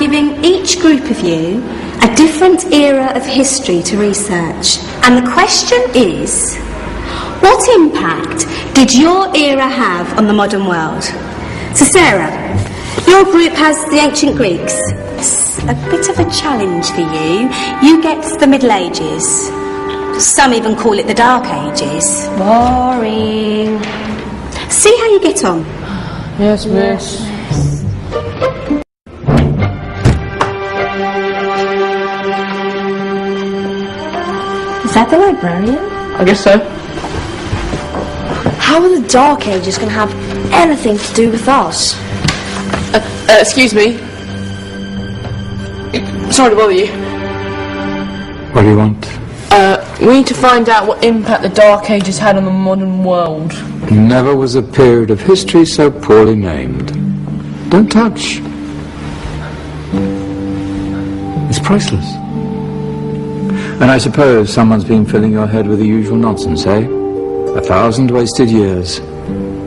giving each group of you a different era of history to research. And the question is, what impact did your era have on the modern world? So Sarah, your group has the ancient Greeks. It's a bit of a challenge for you. You get the Middle Ages. Some even call it the Dark Ages. Boring. See how you get on. Yes, miss. Is that the librarian? I guess so. How are the Dark Ages going to have anything to do with us? Excuse me. Sorry to bother you. What do you want? We need to find out what impact the Dark Ages had on the modern world. Never was a period of history so poorly named. Don't touch. It's priceless. And I suppose someone's been filling your head with the usual nonsense, eh? 1,000 wasted years.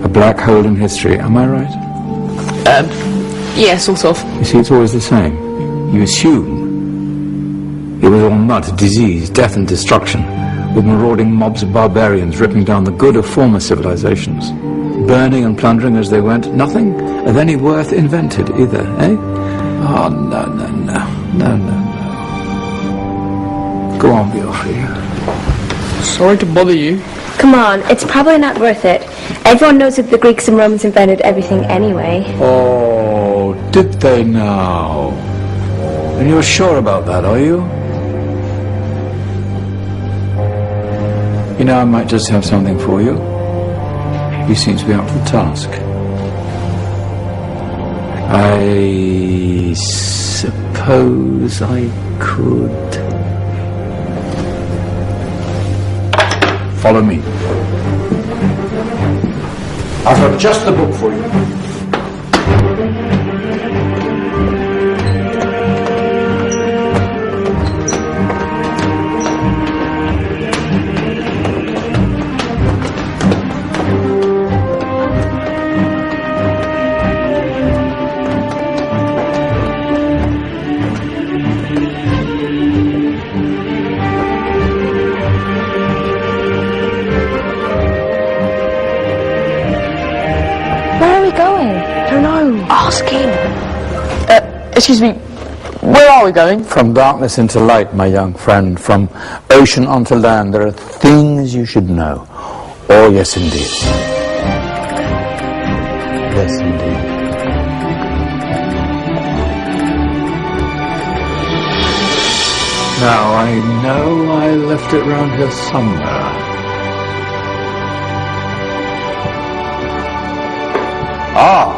A black hole in history, am I right? Yeah, sort of. You see, it's always the same. You assume it was all mud, disease, death and destruction, with marauding mobs of barbarians ripping down the good of former civilizations, burning and plundering as they went. Nothing of any worth invented either, eh? Oh, no. Go on, Biofri. Sorry to bother you. Come on, it's probably not worth it. Everyone knows that the Greeks and Romans invented everything anyway. Oh, did they now? And you're sure about that, are you? You know, I might just have something for you. You seem to be up to the task. I suppose I could... Follow me. I've got just the book for you. Ask him. Excuse me, where are we going? From darkness into light, my young friend. From ocean onto land. There are things you should know. Oh, yes, indeed. Yes, indeed. Now, I know I left it round here somewhere. Ah!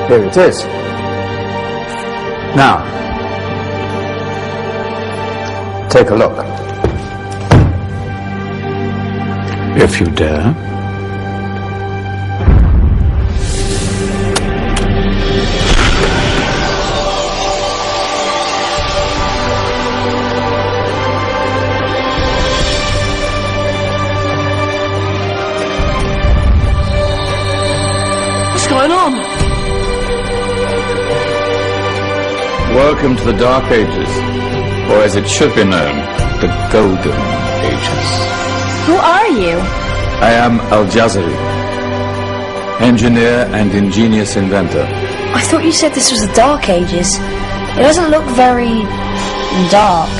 Here it is. Now, take a look. If you dare. What's going on? Welcome to the Dark Ages, or as it should be known, the Golden Ages. Who are you? I am Al-Jazari, engineer and ingenious inventor. I thought you said this was the Dark Ages. It doesn't look very dark.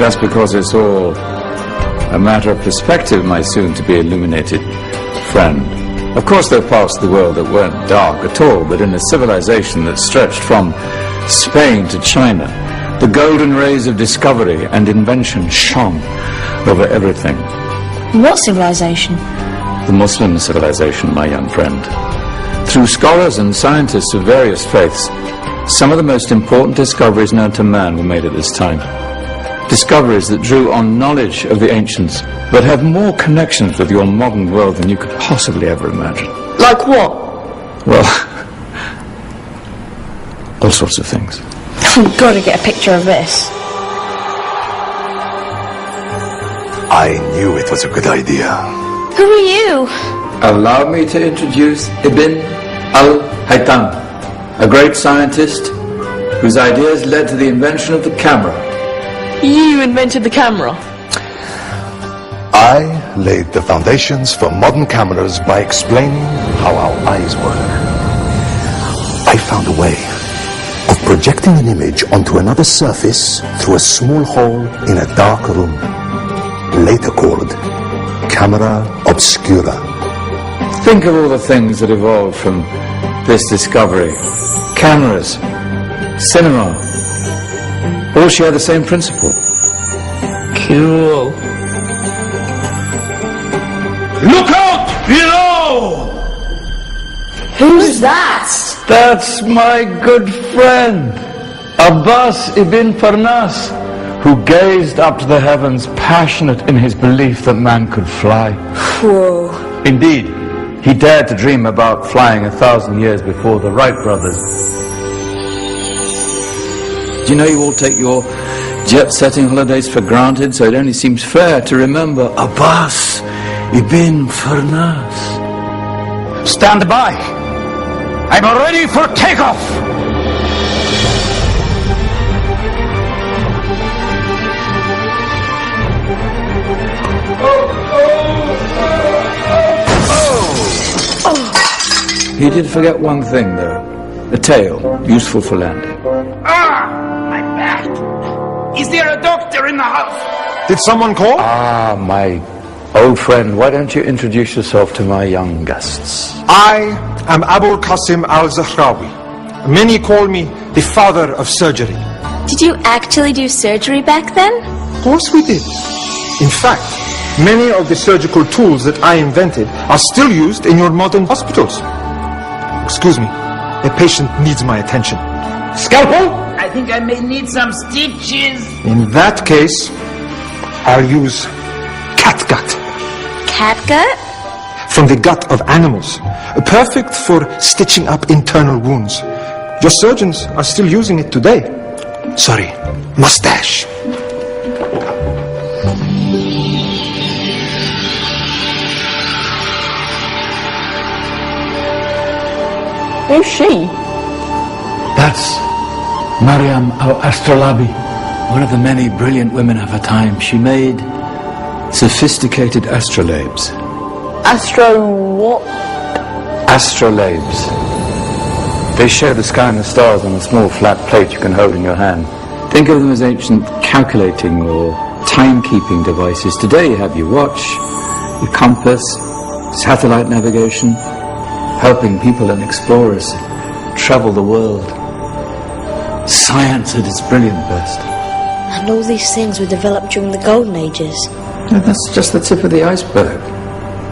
That's because it's all a matter of perspective, my soon-to-be illuminated friend. Of course, there are parts of the world that weren't dark at all, but in a civilization that stretched from Spain to China, the golden rays of discovery and invention shone over everything. What civilization? The Muslim civilization, my young friend. Through scholars and scientists of various faiths, some of the most important discoveries known to man were made at this time. Discoveries that drew on knowledge of the ancients, but have more connections with your modern world than you could possibly ever imagine. Like what? Well, all sorts of things. I've got to get a picture of this. I knew it was a good idea. Who are you? Allow me to introduce Ibn al-Haytham, a great scientist whose ideas led to the invention of the camera. You invented the camera? I laid the foundations for modern cameras by explaining how our eyes work. I found a way of projecting an image onto another surface through a small hole in a dark room, later called camera obscura. Think of all the things that evolved from this discovery. Cameras, cinema, all share the same principle. Cool. Look out below! Who's that? That's my good friend, Abbas ibn Farnas, who gazed up to the heavens, passionate in his belief that man could fly. Whoa. Indeed, he dared to dream about flying 1,000 years before the Wright brothers. Do you know you all take your jet-setting holidays for granted, so it only seems fair to remember Abbas ibn Farnas. Stand by! I'm ready for takeoff! He did forget one thing, though. The tail, useful for landing. My back! Is there a doctor in the house? Did someone call? Ah, my old friend, why don't you introduce yourself to my young guests? I am Abul Qasim al-Zahrawi. Many call me the father of surgery. Did you actually do surgery back then? Of course we did. In fact, many of the surgical tools that I invented are still used in your modern hospitals. Excuse me, a patient needs my attention. Scalpel? I think I may need some stitches. In that case, I'll use catgut. Catgut? From the gut of animals. Perfect for stitching up internal wounds. Your surgeons are still using it today. Sorry, mustache. Who's she? That's Maryam al-Astrolabi, one of the many brilliant women of her time. She made sophisticated astrolabes. Astro what? Astrolabes. They show the sky and the stars on a small flat plate you can hold in your hand. Think of them as ancient calculating or timekeeping devices. Today you have your watch, your compass, satellite navigation, helping people and explorers travel the world. Science at its brilliant best. And all these things were developed during the Golden Ages. And that's just the tip of the iceberg.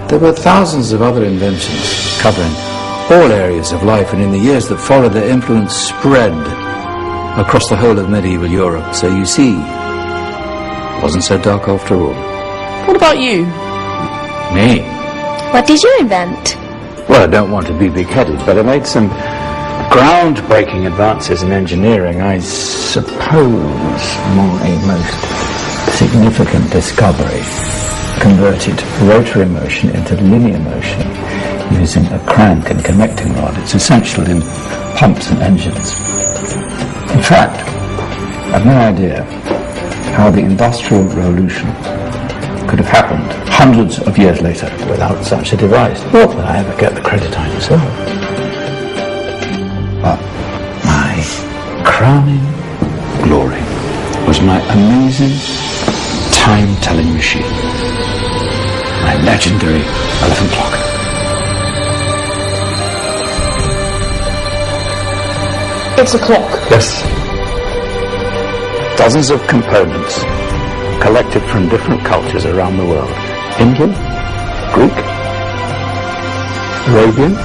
There were thousands of other inventions covering all areas of life, and in the years that followed, their influence spread across the whole of medieval Europe. So you see, it wasn't so dark after all. What about you? Me? What did you invent? Well, I don't want to be big-headed, but I made some groundbreaking advances in engineering. I suppose my most significant discovery converted rotary motion into linear motion using a crank and connecting rod. It's essential in pumps and engines. In fact, I've no idea how the Industrial Revolution could have happened hundreds of years later without such a device. Not that I ever get the credit I deserve. But my crowning glory was my amazing time-telling machine. My legendary elephant clock. It's a clock. Yes. Dozens of components collected from different cultures around the world. Indian, Greek, Arabian,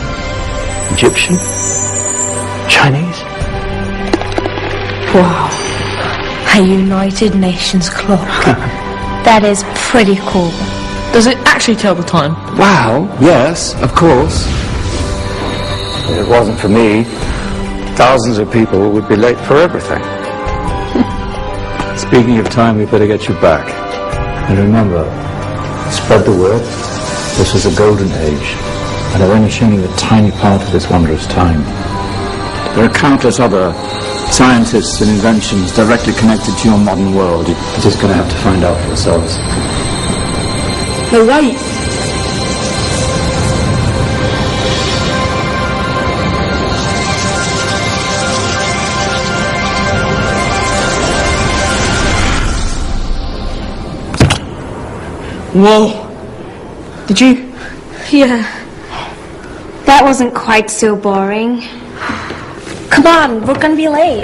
Egyptian, Chinese. Wow. A United Nations clock. That is pretty cool. Does it actually tell the time? Wow, yes, of course. If it wasn't for me, thousands of people would be late for everything. Speaking of time, we better get you back. And remember, spread the word. This was a golden age, and I've only shown you a tiny part of this wondrous time. There are countless other scientists and inventions directly connected to your modern world. You're just going to have to find out for yourselves. No, wait. Whoa. Did you? Yeah. That wasn't quite so boring. Come on, we're gonna be late.